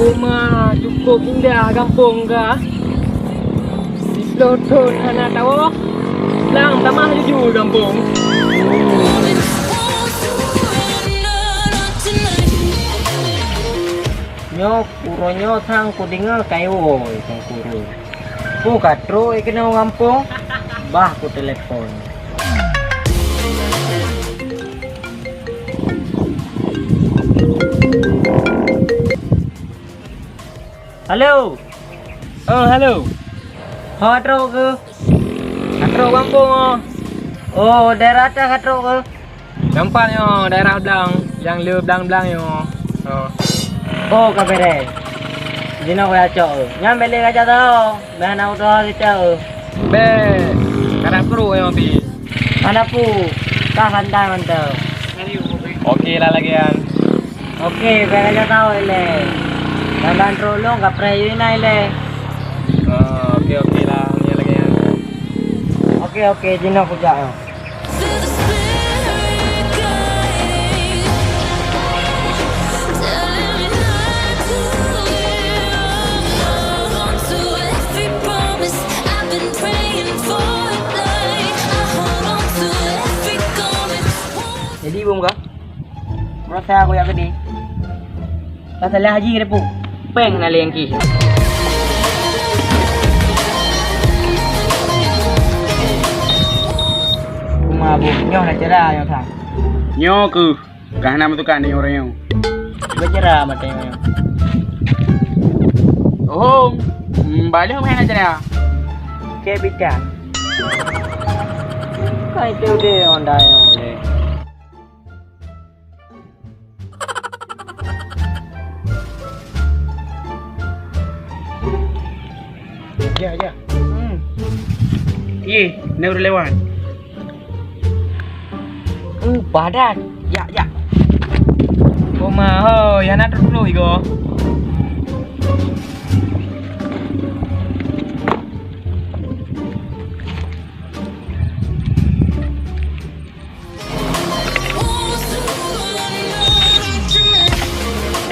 Rumah cukup indah kampung kah? Di Selotun anak tahu. Lang tamah jujur kampung. Nyo kuronyo thang kudingal kayo tang kuro. Ku katro ikena kampung. Bah ku telepon. Halo. Oh, halo. Katro ke? Katro kampung oh. Oh, daerah ta katro ke? Tempatnya daerah Blang, yang le Blang-Blang yo. Oh. Oh, kabere. Dino ko acho. Nyambe le aja to. Bahan auto kita. Be. Karena kru yo pi. Mana pu? Ka handai mantap. Oke lah lagian. Oke, bahan aja tahu ile. Dandan rolong ka preyo na ile. Oh, oke lah, ini lagian. Oke, dino ko ja. Jadi bung kah? Merasa aku ya gede. Kata lah haji repu. Peng na leng ki. Kuma bu nyoh na cerah yo thang. Nyo ku kahna matukan ni orang yo. Bercerah mata yo. Oh, balik main aja ya. Ke bidan. Kai tu de onda yo le. Ya. Iya, ni udah lewat. Padat. Ya. Kuma ho, ya nak dulu igo.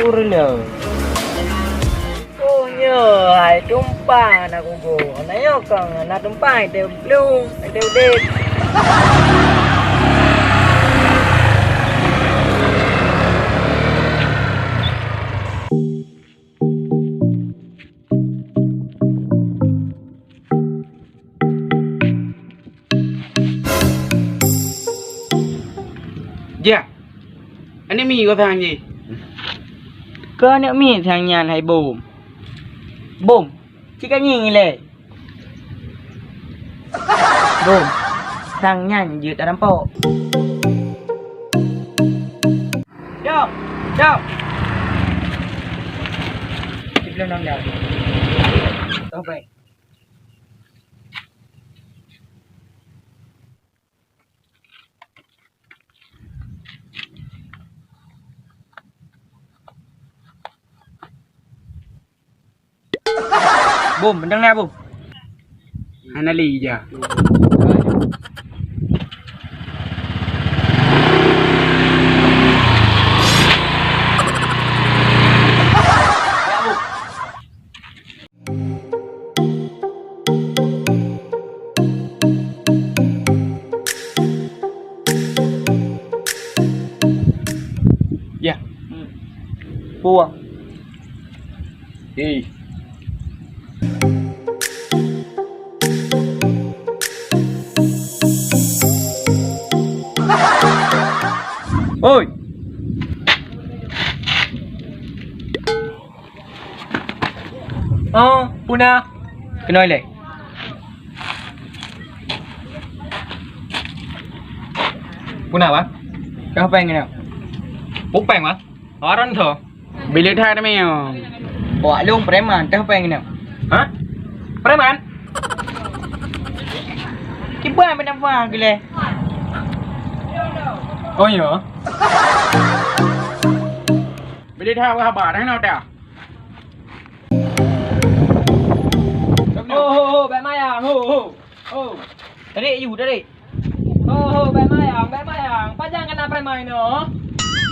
Urlo. Hai tumpah nak go. Nak yo kang nak tumpah itu blue, itu date. Ya. Ini mi có thằng gì? Có nợ mi thằng nhàn hay bùm. Bùm. Chỉ cái nhìn lệ. Bùm. Thằng nhàn dự ta đám bộ. Yo. Belum nang dah. Sampai. Bùm, bên nè bùm. Ana li ja. Ya. Buang. Đi. Oi. Oh, Puna. Kenal le. Puna apa? Kau pengen apa? Buk pengen apa? Orang tu. Bilik thang mi yo. Bawa long preman, kau pengen apa? Hah? Preman? Kipas mana faham gile? Oh iya. Bilik thang có bà đấy nào tè. Oh, bạn mai à? Oh. Tadi you tadi. Oh, bạn mai à? Panjang kan apa mai no?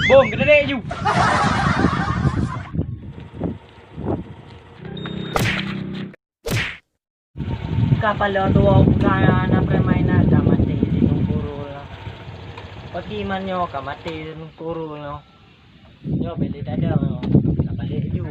Boom, kita deh you. kapal o tuwa ka na premainan kamati nung puro no. Pag-iman nyo kamati nung puro no. Yo, bili tada no. Nakali yo.